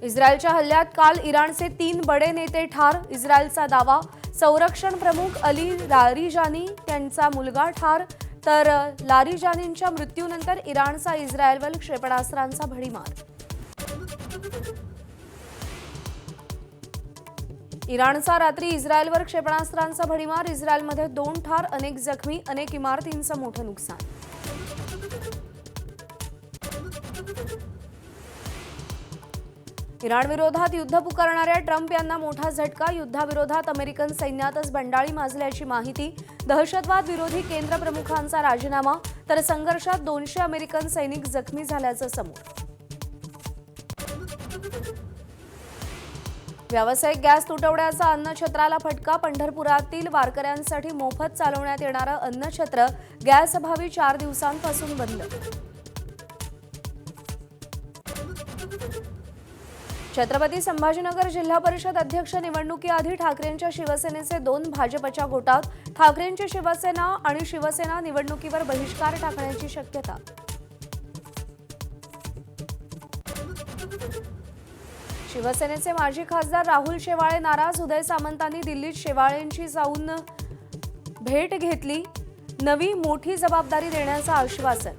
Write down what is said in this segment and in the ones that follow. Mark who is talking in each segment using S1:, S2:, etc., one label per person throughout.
S1: इस्रायलच्या हल्ल्यात काल इराणचे 3 बडे नेते ठार. इस्रायलचा दावा. संरक्षण प्रमुख अली लारिजानी यांचा मुलगा ठार. तर लारिजानींच्या मृत्यूनंतर इराणचा इस्रायलवर क्षेपणास्त्रांचा भडीमार. इराणचा रात्री इस्रायलवर क्षेपणास्त्रांचा भडीमार. इस्रायलमध्ये 2 ठार, अनेक जखमी, अनेक इमारतींचं मोठं नुकसान. इराण विरोधात युद्ध पुकारणाऱ्या ट्रम्प यांना मोठा झटका. युद्धाविरोधात अमेरिकन सैन्यातच बंडाळी माजल्याची माहिती. दहशतवाद विरोधी केंद्र प्रमुखांचा राजीनामा. तर संघर्षात 200 अमेरिकन सैनिक जखमी झाल्याचं समोर. व्यावसायिक गॅस तुटवड्याचा अन्नछत्राला फटका. पंढरपुरातील वारकऱ्यांसाठी मोफत चालवण्यात येणारं अन्नछत्र गॅसअभावी 4 दिवसांपासून बंद. छत्रपती संभाजीनगर जिल्हा परिषद अध्यक्ष निवडणुकीआधी ठाकरेंच्या शिवसेनेचे 2 भाजपच्या गोटात. ठाकरेंची शिवसेना आणि शिवसेना निवडणुकीवर बहिष्कार टाकण्याची शक्यता. शिवसेनेचे माजी खासदार राहुल शेवाळे नाराज. उदय सामंतांनी दिल्लीत शेवाळेंची जाऊन भेट घेतली. नवी मोठी जबाबदारी देण्याचं आश्वासन.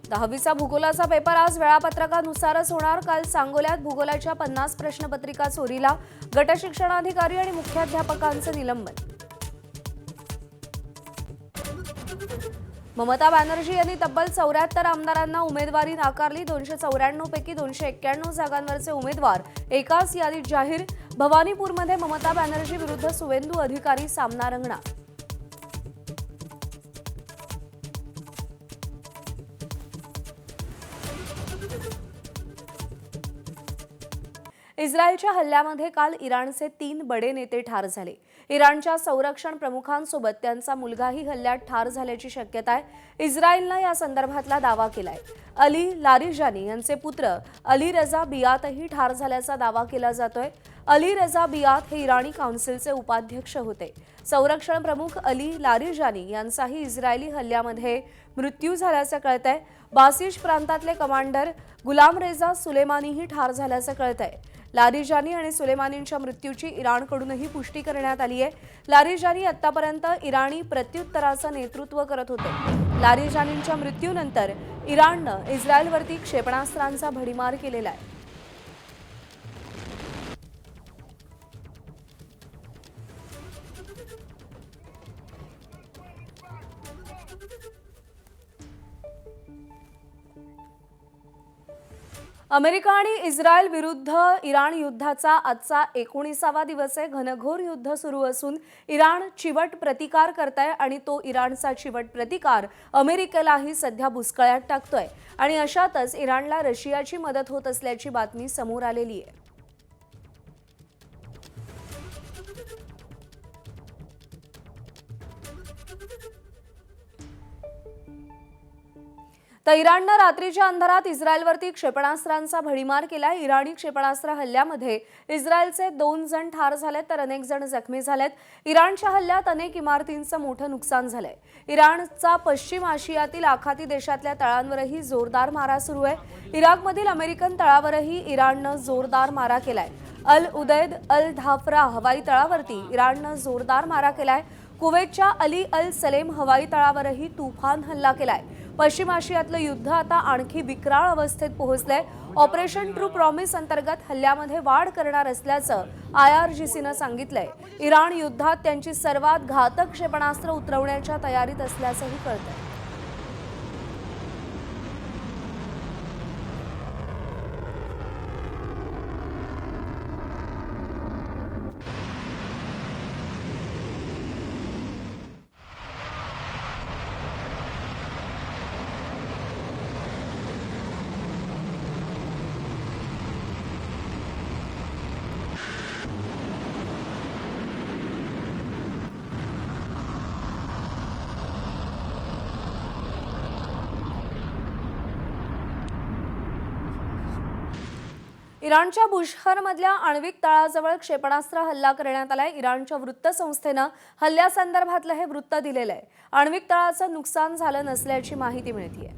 S1: दहावीचा भूगोलाचा पेपर आज वेळापत्रकानुसारच होणार. काल सांगोल्यात भूगोलाच्या 50 प्रश्नपत्रिका चोरीला. गटशिक्षणाधिकारी आणि मुख्याध्यापकांचं निलंबन. ममता बॅनर्जी यांनी तब्बल 74 आमदारांना उमेदवारी नाकारली. 294 पैकी 291 जागांवरचे उमेदवार एकाच यादीत जाहीर. भवानीपूरमध्ये ममता बॅनर्जी विरुद्ध सुवेंदू अधिकारी सामना रंगणार. इस्रायलच्या हल्ल्यामध्ये काल इराणचे 3 बडे नेते ठार झाले. इराणच्या संरक्षण प्रमुखांसोबत त्यांचा मुलगाही हल्ल्यात ठार झाल्याची शक्यता आहे. इस्रायलनं या संदर्भातला दावा केलाय. अली लारिजानी यांचे पुत्र अली रजा बियातही ठार झाल्याचा दावा केला जातोय. अली रजा बियात हे इराणी काउन्सिलचे उपाध्यक्ष होते. संरक्षण प्रमुख अली लारिजानी यांचाही इस्रायली हल्ल्यामध्ये मृत्यू झाल्याचं कळतंय. बासिश प्रांतातले कमांडर गुलाम रेजा सुलेमानीही ठार झाल्याचं कळतंय. लारिजानी आणि सुलेमानींच्या मृत्यूची इराणकडूनही पुष्टी करण्यात आली आहे. लारिजानी आतापर्यंत इराणी प्रत्युत्तराचं नेतृत्व करत होते. लारिजानींच्या मृत्यूनंतर इराणनं इस्रायलवरती क्षेपणास्त्रांचा भडीमार केलेला आहे. अमेरिका आणि इस्रायल विरुद्ध इराण युद्धाचा आजचा 19वा दिवस आहे. घनघोर युद्ध सुरू असून इराण चिवट प्रतिकार करताय आणि तो इराणचा चिवट प्रतिकार अमेरिकेलाही सध्या बुचकळ्यात टाकतोय. आणि अशातच इराणला रशियाची मदत होत असल्याची बातमी समोर आलेली आहे. तर इराणनं रात्रीच्या अंधारात इस्रायलवरती क्षेपणास्त्रांचा भडीमार केला. इराणी क्षेपणास्त्र हल्ल्यामध्ये इस्रायलचे 2 जण ठार झालेत तर अनेक जण जखमी झालेत. इराणच्या हल्ल्यात अनेक इमारतींचं मोठं नुकसान झालंय. इराणचा पश्चिम आशियातील आखाती देशातल्या तळांवरही जोरदार मारा सुरू आहे. इराकमधील अमेरिकन तळावरही इराणनं जोरदार मारा केलाय. अल उदैद अल धाफरा हवाई तळावरती इराणनं जोरदार मारा केलाय. कुवेतच्या अली अल सलेम हवाई तळावरही तुफान हल्ला केलाय. पश्चिम आशियातलं युद्ध आता आणखी विक्राळ अवस्थेत पोहोचलंय. ऑपरेशन ट्रू प्रॉमिस अंतर्गत हल्ल्यामध्ये वाढ करणार असल्याचं IRGCनं सांगितलंय. इराण युद्धात त्यांची सर्वात घातक क्षेपणास्त्र उतरवण्याच्या तयारीत असल्याचंही कळतंय. इराणच्या बुशहरमधल्या आण्विक तळाजवळ क्षेपणास्त्र हल्ला करण्यात आलाय। इराणच्या वृत्तसंस्थेनं हल्ल्यासंदर्भातलं हे वृत्त दिलेलं आहे। आण्विक तळाचं नुकसान झालं नसल्याची माहिती मिळतेय।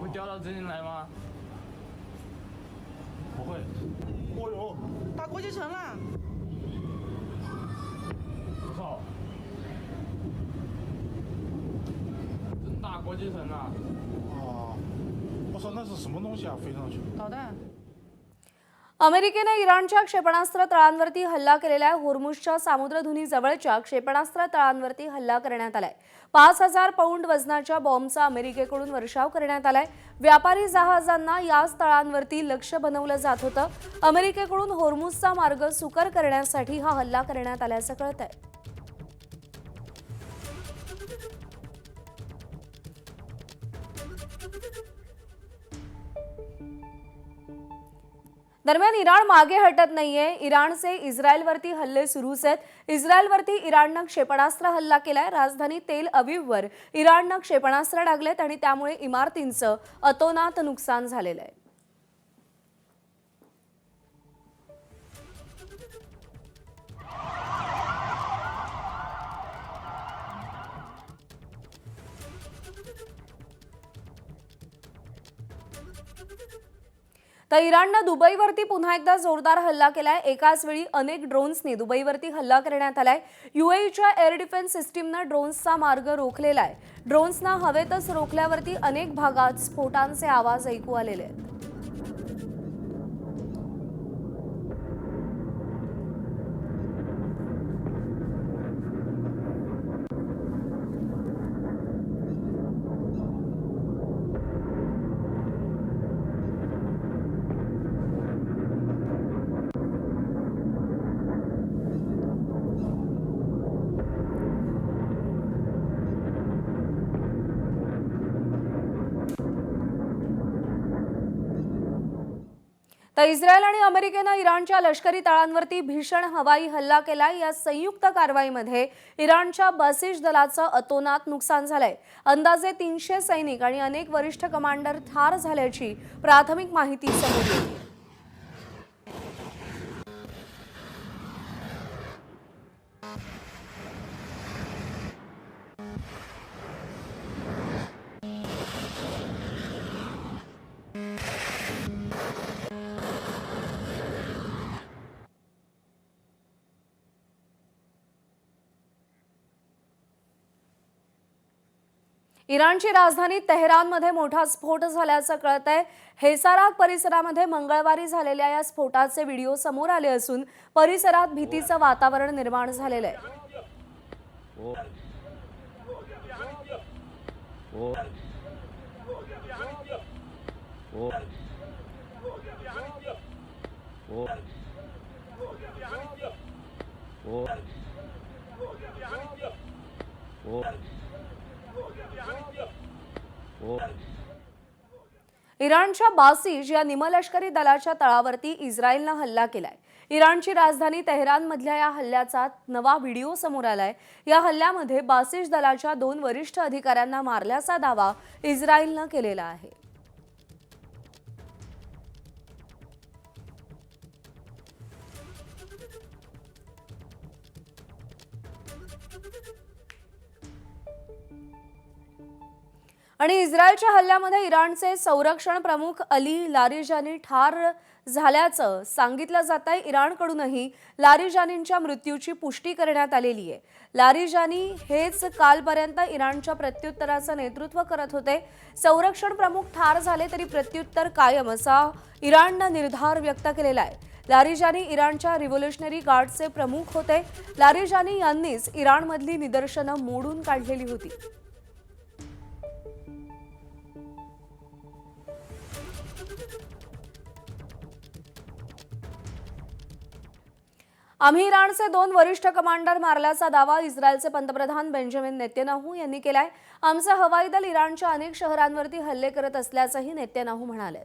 S2: 会掉到这里来吗？不会。哦呦，打国际城了！我操！真打国际城了！
S3: 哦，我操，那是什么东西啊？飞上去？
S2: 导弹。
S1: अमेरिकेने इराणच्या क्षेपणास्त्र तळांवरती हल्ला केलेला आहे। होर्मुझच्या सामुद्रधुनीजवळच्या क्षेपणास्त्र तळांवरती हल्ला करण्यात आलाय। 5000 पौंड वजनाच्या बॉम्बचा अमेरिकेकडून वर्षाव करण्यात आलाय। व्यापारी जहाजांना याच तळांवरती लक्ष्य बनवलं जात होतं। अमेरिकेकडून होर्मुझचा मार्ग सुकर करण्यासाठी हा हल्ला करण्यात आल्याचं कळतंय। दरम्यान इराण मागे हटत नाहीये। इराणचे इस्रायलवरती हल्ले सुरूच आहेत। इस्रायलवरती इराणनं क्षेपणास्त्र हल्ला केलाय। राजधानी तेल अविववर इराणनं क्षेपणास्त्र डागलेत आणि त्यामुळे इमारतींचं अतोनात नुकसान झालेलं आहे। तर इराणनं दुबईवरती पुन्हा एकदा जोरदार हल्ला केलाय। एकाच वेळी अनेक ड्रोन्सनी दुबईवरती हल्ला करण्यात आलाय। यूएईच्या एअर डिफेन्स सिस्टीमनं ड्रोन्सचा मार्ग रोखलेला आहे। ड्रोन्सना हवेतच रोखल्यावरती अनेक भागात स्फोटांचे आवाज ऐकू आलेले आहेत। तर इस्रायल आणि अमेरिकेनं इराणच्या लष्करी तळांवरती भीषण हवाई हल्ला केलाय। या संयुक्त कारवाईमध्ये इराणच्या बसिज दलाचं अतोनात नुकसान झालंय। अंदाजे 300 सैनिक आणि अनेक वरिष्ठ कमांडर ठार झाल्याची प्राथमिक माहिती समोर येते। इराणची राजधानी तेहरानमध्ये मोठा स्फोट झाल्याचं कळतंय। हेसाराक परिसरामध्ये मंगळवारी झालेल्या या स्फोटाचे व्हिडिओ समोर आले असून परिसरात भीतीचं वातावरण निर्माण झालेलं आहे। इराणच्या बासिज या निमलष्करी दलाच्या तळावरती इस्रायलनं हल्ला केलाय। इराणची राजधानी तेहरानमधल्या या हल्ल्याचा नवा व्हिडिओ समोर आलाय। या हल्ल्यामध्ये बासिज दलाच्या 2 वरिष्ठ अधिकाऱ्यांना मारल्याचा दावा इस्रायलनं केलेला आहे। आणि इस्रायलच्या हल्ल्यामध्ये इराणचे संरक्षण प्रमुख अली लारिजानी ठार झाल्याचं सांगितलं जातंय। इराणकडूनही लारिजानींच्या मृत्यूची पुष्टी करण्यात आलेली आहे। लारिजानी हेच कालपर्यंत इराणच्या प्रत्युत्तराचं नेतृत्व करत होते। संरक्षण प्रमुख ठार झाले तरी प्रत्युत्तर कायम असा इराणनं निर्धार व्यक्त केलेला आहे। लारिजानी इराणच्या रिव्होल्युशनरी गार्डचे प्रमुख होते। लारिजानी यांनीच इराणमधली निदर्शनं मोडून काढलेली होती। आम्ही इराणचे 2 वरिष्ठ कमांडर मारल्याचा दावा इस्रायलचे पंतप्रधान बेंजामिन नेतन्याहू यांनी केलाय। आमचे हवाई दल इराणच्या अनेक शहरांवरती हल्ले करत असल्याचंही नेतन्याहू म्हणाले।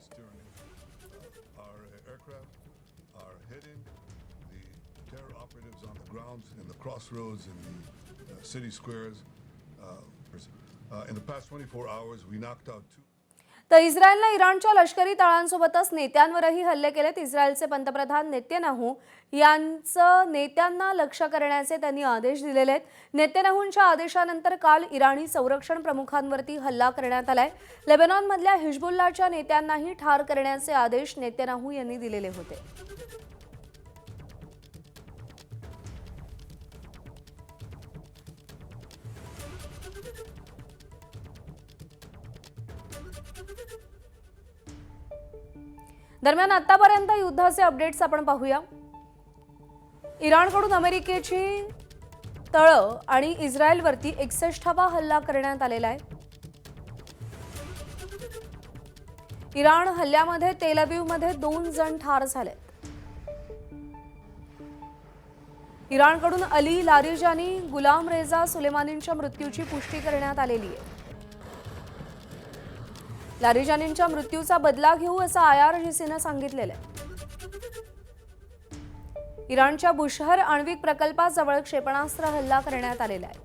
S1: तर इस्रायलने इराणच्या लष्करी तळांसोबतच नेत्यांवरही हल्ले केलेत. इस्रायलचे पंतप्रधान नेतन्याहू यांचं नेत्यांना लक्ष्य करण्याचे त्यांनी आदेश दिलेले आहेत. नेतन्याहूंच्या आदेशानंतर काल इराणी संरक्षण प्रमुखांवरती हल्ला करण्यात आलाय. लेबनॉनमधल्या हिजबुल्लाच्या नेत्यांनाही ठार करण्याचे आदेश नेतन्याहू यांनी दिलेले होते. दरम्यान आतापर्यंत युद्धाचे अपडेट्स आपण पाहूया. इराणकडून अमेरिकेची तळं आणि इस्रायलवरती 61वा हल्ला करण्यात आलेला आहे. इराण हल्ल्यामध्ये तेल अवीवमध्ये 2 जण ठार झालेत. इराणकडून अली लारिजानी, गुलाम रेजा सुलेमानींच्या मृत्यूची पुष्टी करण्यात आलेली आहे. लारिजानींच्या मृत्यूचा बदला घेऊ असं IRGCनं सांगितलेलं आहे. इराणच्या बुशहर आण्विक प्रकल्पाजवळ क्षेपणास्त्र हल्ला करण्यात आलेला आहे.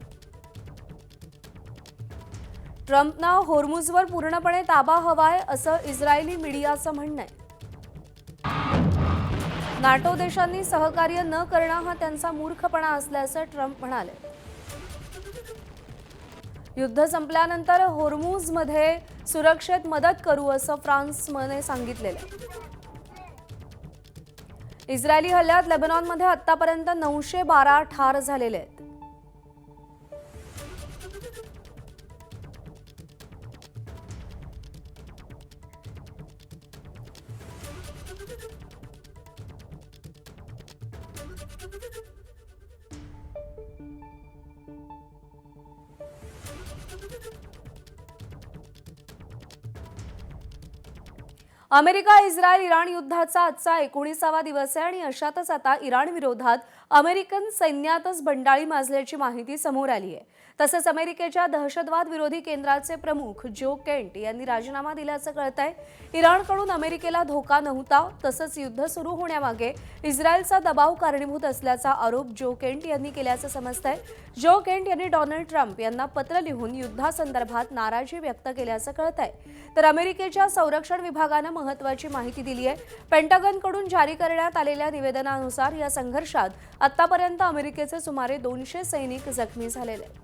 S1: ट्रम्पना होर्मुझवर पूर्णपणे ताबा हवाय असं इस्रायली मीडियाचं म्हणणं आहे. नाटो देशांनी सहकार्य न करणं हा त्यांचा मूर्खपणा असल्याचं ट्रम्प म्हणाले. युद्ध संपल्यानंतर होर्मुझमध्ये सुरक्षेत मदत करू असं फ्रान्सने सांगितलेलं आहे. इस्रायली हल्ल्यात लेबनॉनमध्ये आतापर्यंत 912 ठार झालेले आहेत. अमेरिका इस्रायल इराण युद्धाचा आजचा 19वा दिवस आहे आणि अशातच आता इराण विरोधात अमेरिकन सैन्यातच बंडाळी माजल्याची माहिती समोर आली आहे. तसंच अमेरिकेच्या दहशतवाद विरोधी केंद्राचे प्रमुख जो केंट यांनी राजीनामा दिल्याचं कळतंय. इराणकडून अमेरिकेला धोका नव्हता, तसंच युद्ध सुरू होण्यामागे इस्रायलचा दबाव कारणीभूत असल्याचा आरोप जो केंट यांनी केल्याचं समजतंय. जो केंट यांनी डोनाल्ड ट्रम्प यांना पत्र लिहून युद्धासंदर्भात नाराजी व्यक्त केल्याचं कळतंय. तर अमेरिकेच्या संरक्षण विभागानं महत्त्वाची माहिती दिली आहे. पेंटागनकडून जारी करण्यात आलेल्या निवेदनानुसार या संघर्षात आतापर्यंत अमेरिकेचे सुमारे 200 सैनिक जखमी झालेले आहेत.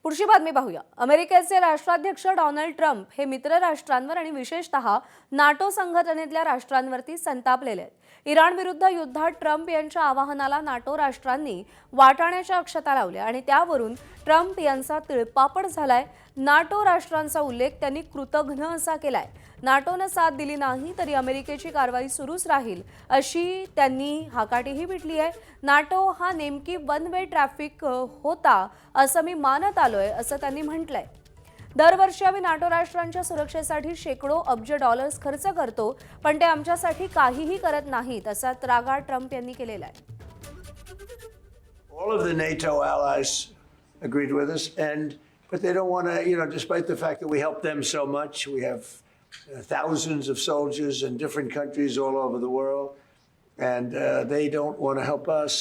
S1: पुढची बातमी पाहूया. अमेरिकेचे राष्ट्राध्यक्ष डोनाल्ड ट्रम्प हे मित्र राष्ट्रांवर आणि विशेषतः नाटो संघटनेतल्या राष्ट्रांवरती संतापलेले आहेत. इराण विरुद्ध युद्धात ट्रम्प यांच्या आवाहनाला नाटो राष्ट्रांनी वाटाण्याच्या अक्षता लावल्या आणि त्यावरून ट्रम्प यांचा तिळपापड झालाय. नाटो राष्ट्रांचा उल्लेख त्यांनी कृतघ्न असा केलाय. नाटोनं साथ दिली नाही तरी अमेरिकेची कारवाई सुरूच राहील अशी त्यांनी हाकाटीही पिटली आहे. नाटो हा नेमकी वन वे ट्रॅफिक होता असं मी मानत आलोय असं त्यांनी म्हटलंय. दरवर्षी आम्ही नाटो राष्ट्रांच्या सुरक्षेसाठी शेकडो अब्ज डॉलर्स खर्च करतो, पण ते आमच्यासाठी काहीही करत नाहीत असा त्रागा ट्रम्प यांनी केलेला आहे.
S4: All of the NATO allies agreed with us, but they don't want to, despite the fact that we help them so much, we have thousands of soldiers in different countries all over the world, and they don't want to help us,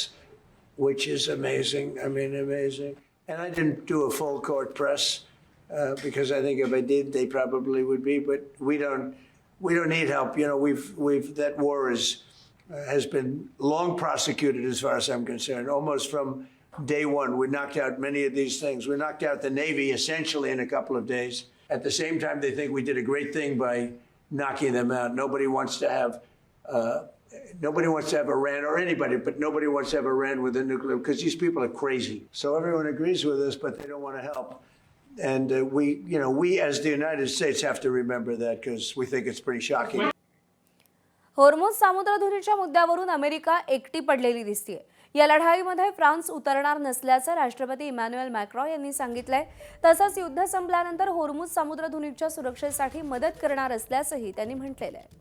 S4: which is amazing. I mean, amazing. And I didn't do a full court press because I think if I did, they probably would be. But we don't need help. We've that war has been long prosecuted as far as I'm concerned, almost from day one. We knocked out many of these things. We knocked out the Navy essentially in a couple of days. At the same time, they think we did a great thing by knocking them out. Nobody wants to have Iran or anybody, but nobody wants to have Iran with a nuclear, because these people are crazy. So everyone agrees with us, but they don't want to help. And we as the United States have to remember that because we think it's pretty shocking.
S1: Hormuz सामुद्रधुनीच्या मुद्द्यावरून America एकटी पडलेली दिसतेय. या लढाईमध्ये France उतरणार नसल्याचं राष्ट्रपती Emmanuel Macron यांनी सांगितलंय. तसंच युद्ध संपल्यानंतर होर्मुझ सामुद्रधुनीच्या सुरक्षेसाठी मदत करणार असल्याचंही त्यांनी म्हटलेलं आहे.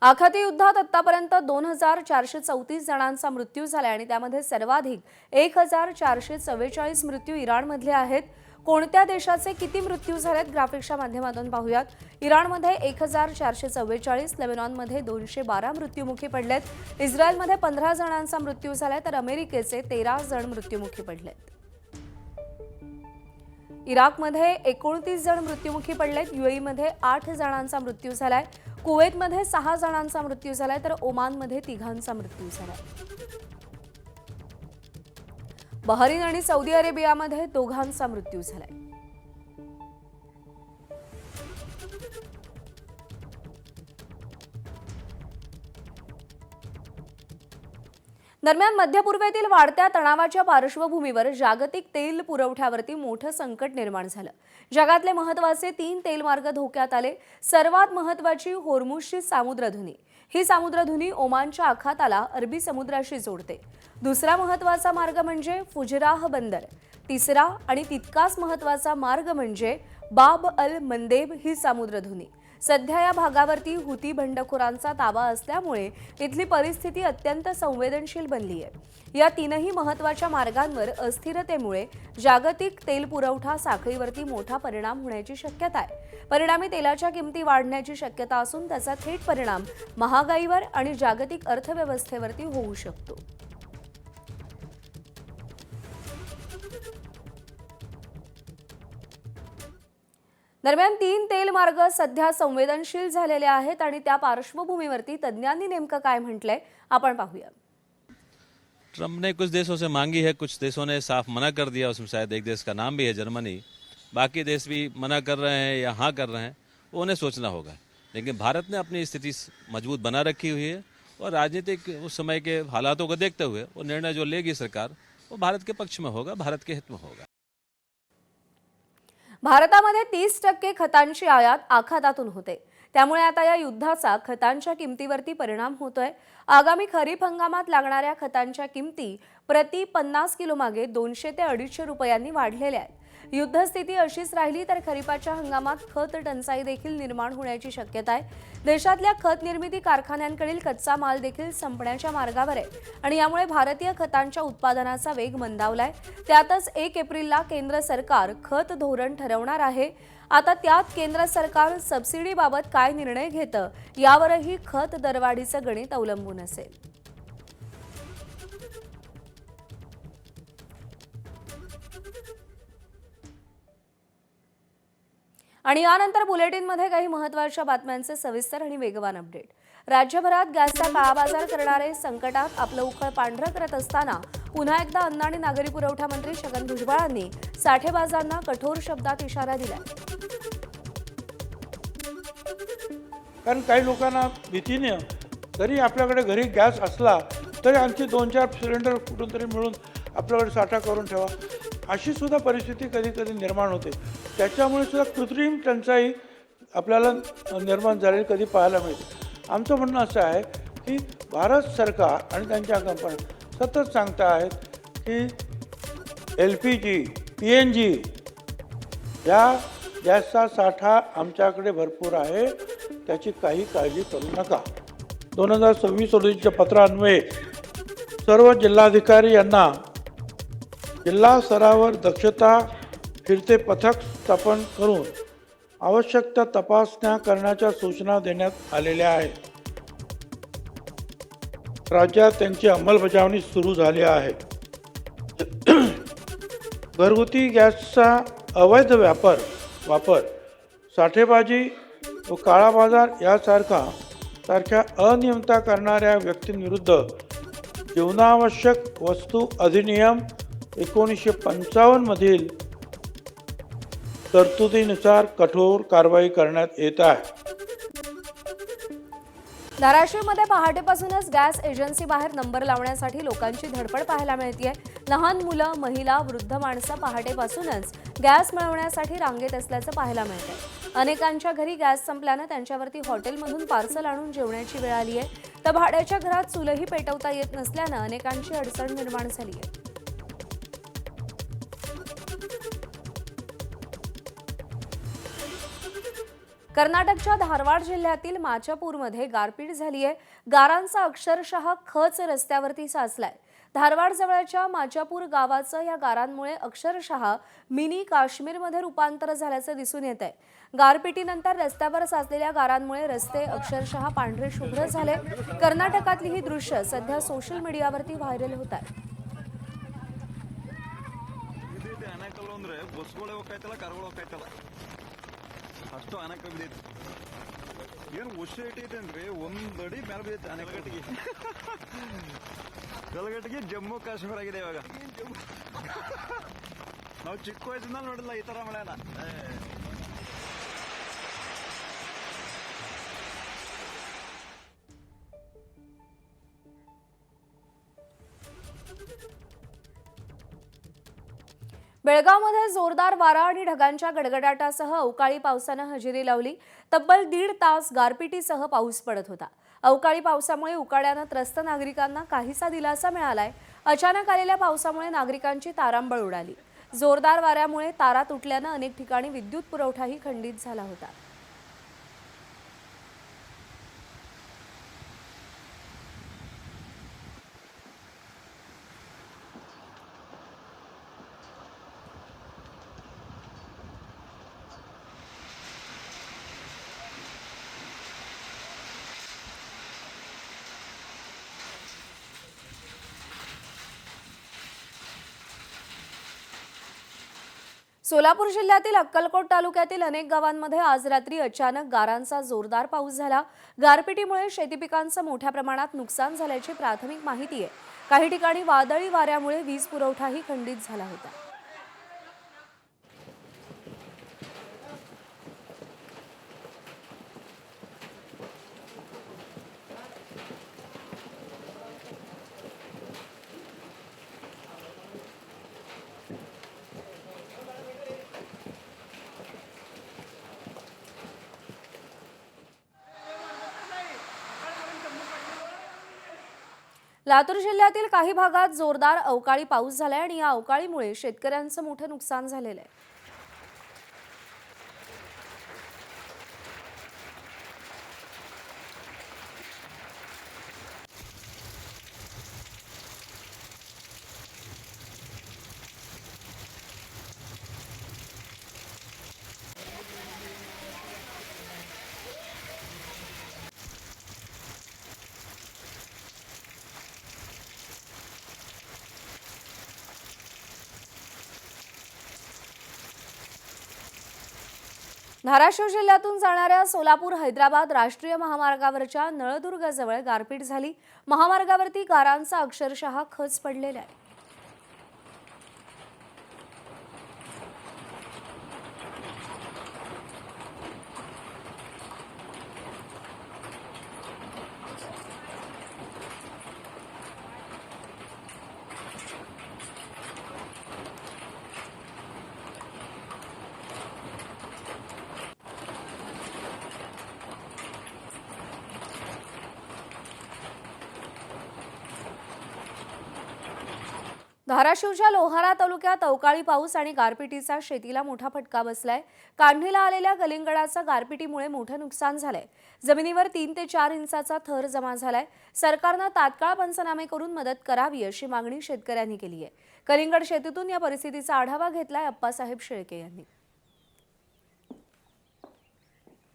S1: आखाती युद्धात आतापर्यंत 2434 जणांचा मृत्यू झाला आणि त्यामध्ये सर्वाधिक 1444 मृत्यू इराणमधले आहेत. कोणत्या देशाचे किती मृत्यू झालेत ग्राफिक्सच्या माध्यमातून पाहूयात. इराणमध्ये 1444, लेबनॉनमध्ये 212 मृत्युमुखी पडलेत, इस्रायलमध्ये 15 जणांचा मृत्यू झालाय तर अमेरिकेचे 13 जण मृत्युमुखी पडलेत. इराकमध्ये 29 जण मृत्युमुखी पडलेत, युएईमध्ये 8 जणांचा मृत्यू झालाय, कुवेतमध्ये 6 जणांचा मृत्यू झालाय तर ओमानमध्ये 3 मृत्यू झालाय. बहरीन आणि सौदी अरेबियामध्ये 2 मृत्यू झालाय. दरम्यान मध्य पूर्वेतील वाढत्या तणावाच्या पार्श्वभूमीवर जागतिक तेल पुरवठ्यावरती मोठं संकट निर्माण झालं. जगातले महत्त्वाचे 3 तेलमार्ग धोक्यात आले. सर्वात महत्त्वाची होर्मुझची सामुद्रधुनी. ही सामुद्रधुनी ओमानच्या आखाताला अरबी समुद्राशी जोडते. दुसरा महत्त्वाचा मार्ग म्हणजे फुजराह बंदर. तिसरा आणि तितकाच महत्त्वाचा मार्ग म्हणजे बाब अल मंदेब ही सामुद्रधुनी. सध्या या भागावरती हुती बंडखोरांचा ताबा असल्यामुळे इथली परिस्थिती अत्यंत संवेदनशील बनली आहे. या 3ही महत्त्वाच्या मार्गांवर अस्थिरतेमुळे जागतिक तेल पुरवठा साखळीवरती मोठा परिणाम होण्याची शक्यता आहे. परिणामी तेलाच्या किमती वाढण्याची शक्यता असून त्याचा थेट परिणाम महागाईवर आणि जागतिक अर्थव्यवस्थेवरती होऊ शकतो. दरम्यान 3 तेल मार्ग सध्या संवेदनशील झालेले आहेत आणि त्या पार्श्वभूमीवरती तज्ञांनी नेमकं काय म्हटलंय आपण पाहूया.
S5: ट्रम्प ने कुछ देशों से मांगी है, कुछ देशों ने साफ मना कर दिया. उसमें शायद एक देश का नाम भी है जर्मनी. बाकी देश भी मना कर रहे हैं या हाँ कर रहे हैं, वो उन्हें सोचना होगा. लेकिन भारत ने अपनी स्थिति मजबूत बना रखी हुई है और राजनीतिक उस समय के हालातों को देखते हुए वो निर्णय जो लेगी सरकार वो भारत के पक्ष में होगा, भारत के हित में होगा.
S1: भारतामध्ये 30% खतांची आयात आखातातून होते. त्यामुळे आता या युद्धाचा खतांच्या किमतीवरती परिणाम होतोय. आगामी खरीप हंगामात लागणाऱ्या खतांच्या किमती प्रति 50 किलो मागे 200 ते 250 रुपयांनी वाढलेल्या आहेत. युद्धस्थिती अशीच राहिली तर खरीपाच्या हंगामात खत टंचाई देखील निर्माण होण्याची शक्यता आहे. देशातल्या खत निर्मिती कारखान्यांकडील कच्चा माल देखील संपण्याच्या मार्गावर आहे आणि यामुळे भारतीय खतांच्या उत्पादनाचा वेग मंदावलाय. त्यातच 1 एप्रिलला केंद्र सरकार खत धोरण ठरवणार आहे. आता त्यात केंद्र सरकार सबसिडीबाबत काय निर्णय घेतं यावरही खत दरवाढीचं गणित अवलंबून असेल. आणि यानंतर बुलेटिनमध्ये काही महत्त्वाच्या बातम्यांचे सविस्तर आणि वेगवान अपडेट. राज्यभरात गॅसचा काळाबाजार करणारे संकटात आपलं उखळ पांढरं करत असताना पुन्हा एकदा अन्न आणि नागरी पुरवठा मंत्री छगन भुजबळांनी साठेबाजांना कठोर शब्दात इशारा दिला.
S6: कारण काही लोकांना भीतीने जरी आपल्याकडे घरी गॅस असला तरी आणखी 2-4 सिलेंडर कुठून तरी मिळून आपल्याकडे साठा करून ठेवा, अशी सुद्धा परिस्थिती कधी कधी निर्माण होते. त्याच्यामुळे सुद्धा कृत्रिम टंचाई आपल्याला निर्माण झालेली कधी पाहायला मिळते. आमचं म्हणणं असं आहे की भारत सरकार आणि त्यांच्या कंपन्या सतत सांगता आहेत की LPG, PNG या गॅसचा साठा आमच्याकडे भरपूर आहे, त्याची काही काळजी करू नका. 2026-27च्या पत्रान्वये सर्व जिल्हाधिकारी यांना जिल्हा स्तरावर दक्षता फिरते पथक स्थापन करून आवश्यक त्या तपासण्या करण्याच्या सूचना देण्यात आलेल्या आहेत. राज्यात त्यांची अंमलबजावणी सुरू झाली आहे. घरगुती गॅसचा अवैध वापर, साठेबाजी व काळा बाजार यासारख्या अनियमितता करणाऱ्या व्यक्तींविरुद्ध जीवनावश्यक वस्तू अधिनियम 1955 मधील तरतुदीनुसार कठोर कारवाई करण्यात येत आहे.
S1: धाराशिवमध्ये पहाटेपासूनच गॅस एजन्सी बाहेर नंबर लावण्यासाठी लोकांची धडपड पाहायला मिळतेय. लहान मुलं, महिला, वृद्ध माणसं पहाटेपासूनच गॅस मिळवण्यासाठी रांगेत असल्याचं पाहायला मिळतंय. अनेकांच्या घरी गॅस संपल्यानं त्यांच्यावरती हॉटेलमधून पार्सल आणून जेवण्याची वेळ आली आहे. तर भाड्याच्या घरात चूलही पेटवता येत नसल्यानं अनेकांची अडचण निर्माण झाली आहे. कर्नाटकच्या धारवाड जिल्ह्यातील माचापूरमध्ये गारपीट झाली आहे. गारांचा अक्षरशः खच रस्त्यावरती साचलाय. धारवाड जवळच्या माचापूर गावाचं या गारांमुळे अक्षरशः मिनी काश्मीरमध्ये रूपांतर झाल्याचं दिसून येत आहे. गारपिटीनंतर रस्त्यावर साचलेल्या गारांमुळे रस्ते अक्षरशः पांढरे शुभ्र झाले. कर्नाटकातली ही दृश्य सध्या सोशल मीडियावरती व्हायरल होत आहेत.
S7: ಆನೆಕಲ್ಲು ಅಂದ್ರೆ ಬಸ್ಗಳು ಹೋಗ್ತಾಯ್ತಲ್ಲ ಕಾರ್ಗಳು ಹೋಗ್ತಾಯ್ತಲ್ಲ ಅಷ್ಟು ಆನೆಕಲ್ಲು ಬಿದ್ದೈತಿ. ಏನು ಹುಷ ಇಟ್ಟೈತೆ ಅಂದ್ರೆ ಒಂದಡಿ ಮೇಲೆ ಬಿದ್ದೈತೆ ಆನೆಕಟ್ಟಿಗೆ. ಕಲ್ಗಟ್ಟಿಗೆ ಜಮ್ಮು ಕಾಶ್ಮೀರ ಆಗಿದೆ ಇವಾಗ. ನಾವು ಚಿಕ್ಕ ವಯಸ್ಸಿಂದ ನೋಡಿಲ್ಲ ಈ ತರ ಮಳೆನ.
S1: बेळगावमध्ये जोरदार वारा आणि ढगांच्या गडगडाटासह अवकाळी पावसानं हजेरी लावली. तब्बल 1.5 तास गारपिटीसह पाऊस पडत होता. अवकाळी पावसामुळे उकाड्यानं त्रस्त नागरिकांना काहीसा दिलासा मिळालाय. अचानक आलेल्या पावसामुळे नागरिकांची तारांबळ उडाली. जोरदार वाऱ्यामुळे तारा तुटल्यानं अनेक ठिकाणी विद्युत पुरवठाही खंडित झाला होता. सोलापूर जिल्ह्यातील अक्कलकोट तालुक्यातील अनेक गावांमध्ये आज रात्री अचानक गारांचा जोरदार पाऊस झाला. गारपिटीमुळे शेती पिकांचं मोठ्या प्रमाणात नुकसान झाल्याची प्राथमिक माहिती आहे. काही ठिकाणी वादळी वाऱ्यामुळे वीज पुरवठाही खंडित झाला होता. लातूर जिल्ह्यातील काही भागात जोरदार अवकाळी पाऊस झालाय आणि या अवकाळीमुळे शेतकऱ्यांचं मोठं नुकसान झालेलं आहे. धाराशिव जिल्ह्यातून जाणाऱ्या सोलापूर हैदराबाद राष्ट्रीय महामार्गावरच्या नळदुर्गजवळ गारपीट झाली. महामार्गावरती गारांचा अक्षरशः खच पडलेला आहे. धाराशिवच्या लोहारा तालुक्यात अवकाळी पाऊस आणि गारपिटीचा शेतीला मोठा फटका बसलाय. काढणीला आलेल्या कलिंगडाचं गारपिटीमुळे मोठं नुकसान झालंय. जमिनीवर 3 ते 4 इंचाचा थर जमा झालाय. सरकारनं तात्काळ पंचनामे करून मदत करावी अशी मागणी शेतकऱ्यांनी केली आहे. कलिंगड शेतीतून या परिस्थितीचा आढावा घेतलाय अप्पासाहेब शेळके यांनी.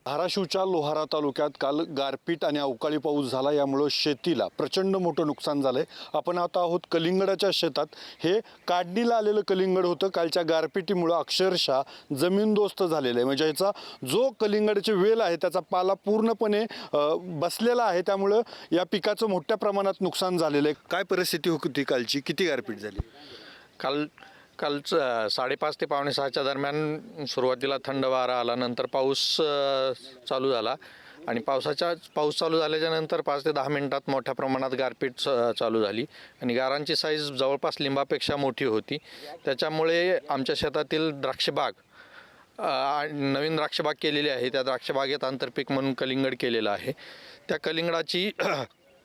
S8: धाराशिवच्या लोहारा तालुक्यात काल गारपीट आणि अवकाळी पाऊस झाला. यामुळं शेतीला प्रचंड मोठं नुकसान झालंय. आपण आता आहोत कलिंगडाच्या शेतात. हे काढणीला आलेलं कलिंगड होतं. कालच्या गारपिटीमुळं अक्षरशः जमीनदोस्त झालेलं आहे. म्हणजे ह्याचा जो कलिंगडाची वेल आहे त्याचा पाला पूर्णपणे बसलेला आहे. त्यामुळं या पिकाचं मोठ्या प्रमाणात नुकसान झालेलं आहे. काय परिस्थिती होती कालची? किती गारपीट झाली?
S9: काल 5:30 ते 5:45च्या दरम्यान सुरुवातीला थंड वारा आला. नंतर पाऊस चालू झाला आणि पाऊस चालू झाल्याच्या नंतर 5 ते 10 मिनिटात मोठ्या प्रमाणात गारपीट चालू झाली आणि गारांची साईज जवळपास लिंबापेक्षा मोठी होती. त्याच्यामुळे आमच्या शेतातील द्राक्षबाग नवीन द्राक्षबाग केलेली आहे. त्या द्राक्षबागेत आंतरपीक म्हणून कलिंगड केलेलं आहे. त्या कलिंगडाची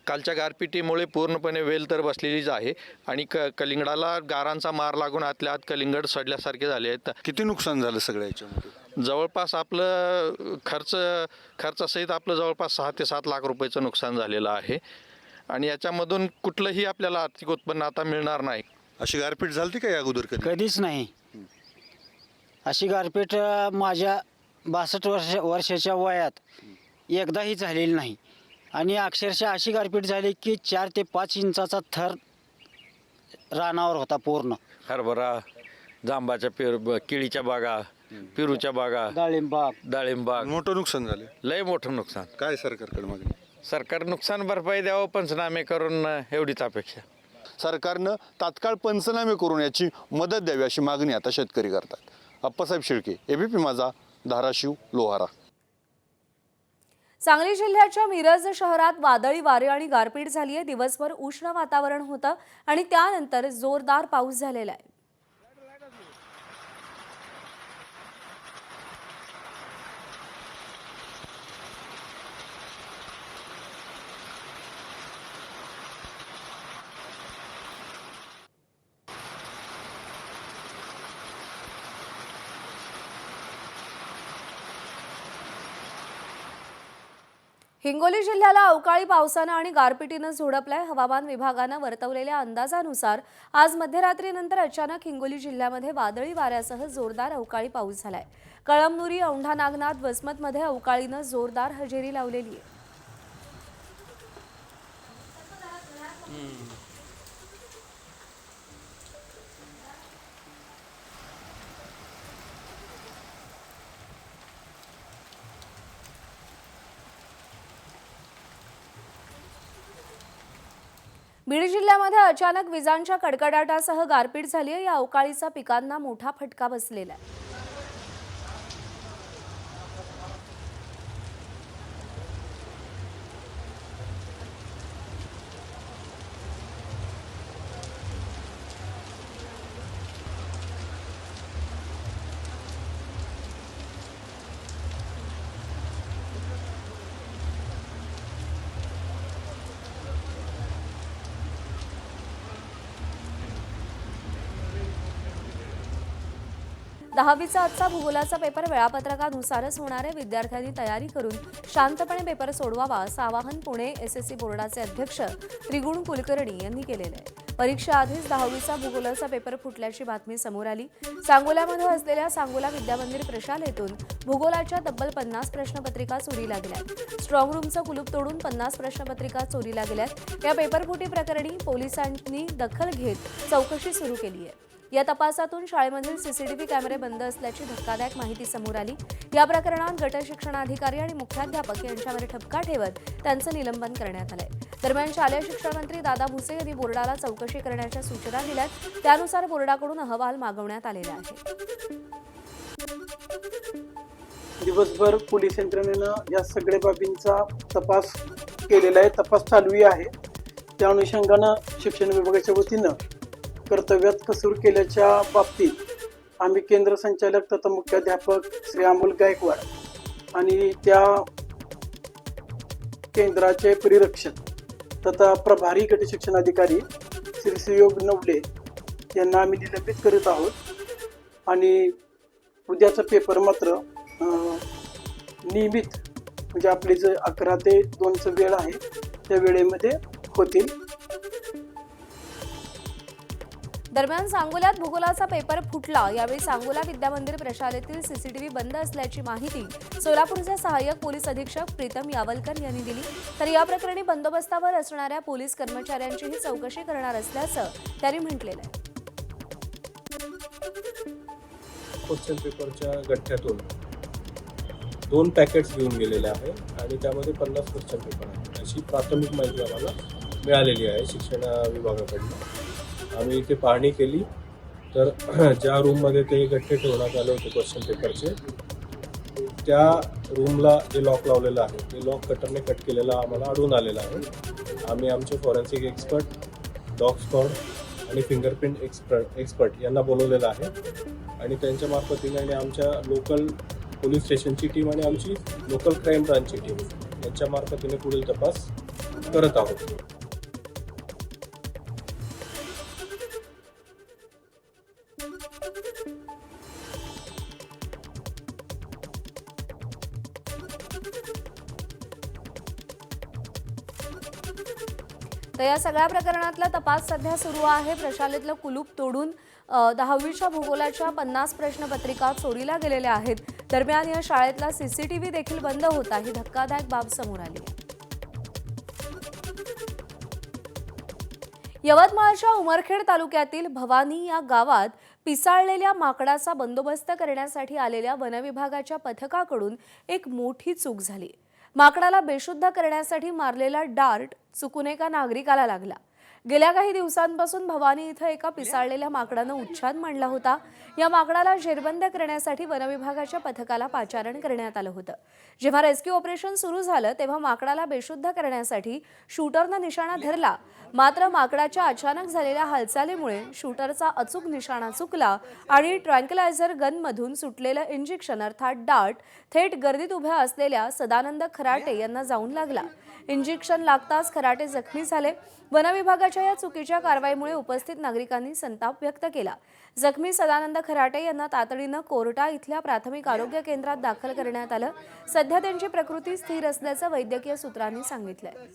S9: कालच्या गारपिटीमुळे पूर्णपणे वेल तर बसलेलीच आहे आणि कलिंगडाला गारांचा मार लागून आतल्या आत कलिंगड सडल्यासारखे झाले आहेत.
S8: किती नुकसान झालं सगळ्या याच्यामध्ये?
S9: जवळपास आपलं खर्चासहित आपलं जवळपास 6 ते 7 लाख रुपयाचं नुकसान झालेलं आहे आणि याच्यामधून कुठलंही आपल्याला आर्थिक उत्पन्न आता मिळणार नाही.
S8: अशी गारपीट झाली का या अगोदर कधी?
S10: कधीच नाही अशी गारपीट माझ्या 62 वर्षाच्या वयात एकदाही झालेली नाही. आणि अक्षरशः अशी गारपीट झाली की 4 ते 5 इंचाचा थर रानावर होता पूर्ण.
S9: हरभरा, जांबाच्या केळीच्या बागा, पेरूच्या बागा, डाळिंबाग,
S8: मोठं नुकसान झालं.
S9: लय मोठं नुकसान.
S8: काय सरकारकडे मागणी?
S9: सरकार नुकसान भरपाई द्यावं, पंचनामे करून, एवढीच अपेक्षा.
S8: सरकारनं तात्काळ पंचनामे करून याची मदत द्यावी अशी मागणी आता शेतकरी करतात. अप्पासाहेब शेळके, एबीपी माझा, धाराशिव, लोहारा.
S1: सांगली जिल्ह्याच्या मिरज शहरात वादळी वारे आणि गारपीट झाली आहे. दिवसभर उष्ण वातावरण होतं आणि त्यानंतर जोरदार पाऊस झालेला आहे. हिंगोली जिल्ह्याला अवकाळी पावसानं आणि गारपिटीनं झोडपलंय. हवामान विभागानं वर्तवलेल्या अंदाजानुसार आज मध्यरात्रीनंतर अचानक हिंगोली जिल्ह्यामध्ये वादळी वाऱ्यासह जोरदार अवकाळी पाऊस झालाय. कळमनुरी, औंढा नागनाथ, वसमतमध्ये अवकाळीनं जोरदार हजेरी लावलेली आहे. बीड जिल्ह्यामध्ये अचानक विजांच्या कडकडाटासह गारपीट झाली आहे. या अवकाळीचा पिकांना मोठा फटका बसलेला आहे. दहावीचा आजचा भूगोलाचा पेपर वेळापत्रकानुसारच होणार आहे. विद्यार्थ्यांनी तयारी करून शांतपणे पेपर सोडवावा असं आवाहन पुणे एसएससी बोर्डाचे अध्यक्ष त्रिगुण कुलकर्णी यांनी केलेलं आहे. परीक्षेआधीच 10वीचा भूगोलाचा पेपर फुटल्याची बातमी समोर आली. सांगोल्यामध्ये असलेल्या सांगोला विद्यामंदिर प्रशालेतून भूगोलाच्या तब्बल 50 प्रश्नपत्रिका चोरीला गेल्यात. स्ट्रॉंग रूमचं कुलूप तोडून 50 प्रश्नपत्रिका चोरीला गेल्यात. या पेपरफुटी प्रकरणी पोलिसांनी दखल घेत चौकशी सुरू केली आहे. या तपासातून शाळेमधील सीसीटीव्ही कॅमेरे बंद असल्याची धक्कादायक माहिती समोर आली. या प्रकरणात गट शिक्षणाधिकारी आणि मुख्याध्यापक यांच्यावर ठपका ठेवत त्यांचं निलंबन करण्यात आलंय. दरम्यान शालेय शिक्षण मंत्री दादा भुसे यांनी बोर्डाला चौकशी करण्याच्या सूचना दिल्यात. त्यानुसार बोर्डाकडून अहवाल मागवण्यात आलेला आहे.
S6: दिवसभर पोलीस यंत्रणेनं या सगळ्या बाबींचा तपास केलेला आहे. तपास चालू आहे. त्या अनुषंगानं शिक्षण विभागाच्या वतीनं कर्तव्यात कसूर केल्याच्या बाबतीत आम्ही केंद्र संचालक तथा मुख्याध्यापक श्री अमोल गायकवाड आणि त्या केंद्राचे परिरक्षक तथा प्रभारी गट शिक्षणाधिकारी श्री सुयोग नवले यांना आम्ही निलंबित करीत आहोत. आणि उद्याचा पेपर मात्र नियमित म्हणजे आपली जे 11 ते 2 वेळ आहे त्या वेळेमध्ये होतील.
S1: दरम्यान सांगोल्यात भूगोलाचा पेपर फुटला. यावेळी सांगोला विद्यामंदिर प्रशालेतील सीसीटीव्ही बंद असल्याची माहिती सोलापूरचे सहाय्यक पोलीस अधीक्षक प्रीतम यावलकर यांनी दिली. तर या प्रकरणी बंदोबस्तावर असणाऱ्या पोलीस कर्मचाऱ्यांचीही चौकशी करणार असल्याचं त्यांनी म्हटलेलं आहे.
S11: क्वेश्चन पेपरच्या गठ्ठ्यातून 2 पॅकेट्स घेऊन गेलेले आहे आणि त्यामध्ये 50 क्वेश्चन पेपर आहे अशी प्राथमिक माहिती आम्हाला मिळालेली आहे शिक्षण विभागाकडून. आम्ही इथे पाहणी केली तर ज्या रूममध्ये ते गठ्ठे ठेवण्यात आले होते क्वेश्चन पेपरचे त्या रूमला जे लॉक लावलेलं आहे ते लॉक कटरने कट केलेला आम्हाला आढळून आलेला आहे. आम्ही आमचे फॉरेन्सिक एक्सपर्ट, डॉग स्क्वॉड आणि फिंगरप्रिंट एक्सपर्ट यांना बोलवलेलं आहे आणि त्यांच्या मार्फतीने आणि आमच्या लोकल पोलीस स्टेशनची टीम आणि आमची लोकल क्राईम ब्रांचची टीम यांच्या मार्फतीने पुढील तपास करत आहोत.
S1: तर या सगळ्या प्रकरणातला तपास सध्या सुरू आहे. प्रशालेतलं कुलूप तोडून 10वीच्या भूगोलाच्या 50 प्रश्नपत्रिका चोरीला गेलेल्या आहेत. दरम्यान या शाळेतला सीसीटीव्ही देखील बंद होता. ही धक्कादायक बाब समोर आली आहे. यवतमाळच्या उमरखेड तालुक्यातील भवानी या गावात पिसाळलेल्या माकडाचा बंदोबस्त करण्यासाठी आलेल्या वनविभागाच्या पथकाकडून एक मोठी चूक झाली. माकडाला बेशुद्ध करण्यासाठी मारलेला डार्ट चुकून एका नागरिकाला लागला. गेल्या काही दिवसांपासून भवानी इथं एका पिसाळलेल्या माकडानं उच्छाद मांडला होता. या माकडाला जेरबंद करण्यासाठी वनविभागाच्या पथकाला पाचारण करण्यात आलं होतं. जेव्हा रेस्क्यू ऑपरेशन सुरू झालं तेव्हा माकडाला बेशुद्ध करण्यासाठी शूटरनं निशाणा धरला. मात्र माकडाच्या अचानक झालेल्या हालचालीमुळे शूटरचा अचूक निशाणा चुकला आणि ट्रँक्युलायझर गनमधून सुटलेलं इंजेक्शन अर्थात डार्ट थेट गर्दीत उभ्या असलेल्या सदानंद खराटे यांना जाऊन लागला. इंजेक्शन लागताच खराटे जखमी झाले. वनविभागाच्या या चुकीच्या कारवाईमुळे उपस्थित नागरिकांनी संताप व्यक्त केला. जखमी सदानंद खराटे यांना तातडीनं कोर्टा इथल्या प्राथमिक आरोग्य केंद्रात दाखल करण्यात आलं. सध्या त्यांची प्रकृती स्थिर असल्याचं वैद्यकीय सूत्रांनी सांगितलंय.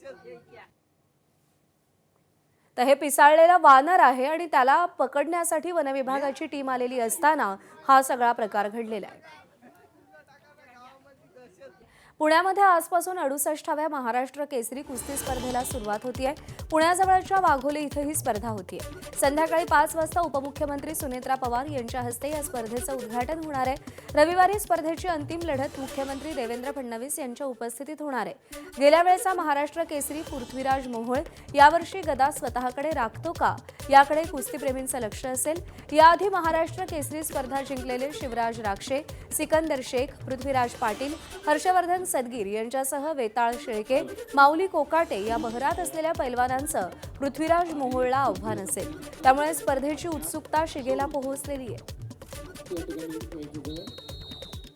S1: तर हे पिसाळलेला वानर आहे आणि त्याला पकडण्यासाठी वनविभागाची टीम आलेली असताना हा सगळा प्रकार घडलेला आहे. पुण्यामध्ये आजपासून 68व्या महाराष्ट्र केसरी कुस्ती स्पर्धेला सुरुवात होतीये. पुण्याजवळच्या वाघोली इथं ही स्पर्धा होतीये. संध्याकाळी 5 वाजता उपमुख्यमंत्री सुनेत्रा पवार यांच्या हस्ते या स्पर्धेचं उद्घाटन होणार आहे. रविवारी स्पर्धेची अंतिम लढत मुख्यमंत्री देवेंद्र फडणवीस यांच्या उपस्थितीत होणार आहे. गेल्या वेळेचा महाराष्ट्र केसरी पृथ्वीराज मोहोळ यावर्षी गदा स्वतःकडे राखतो का याकडे कुस्तीप्रेमींचं लक्ष असेल. याआधी महाराष्ट्र केसरी स्पर्धा जिंकलेले शिवराज राक्षे, सिकंदर शेख, पृथ्वीराज पाटील, हर्षवर्धन सदगीर यांच्यासह वेताळ शेळके, माऊली कोकाटे या बहरात असलेल्या पैलवानांचं पृथ्वीराज मोहोळला आव्हान असेल. त्यामुळे स्पर्धेची उत्सुकता शिगेला पोहोचलेली आहे.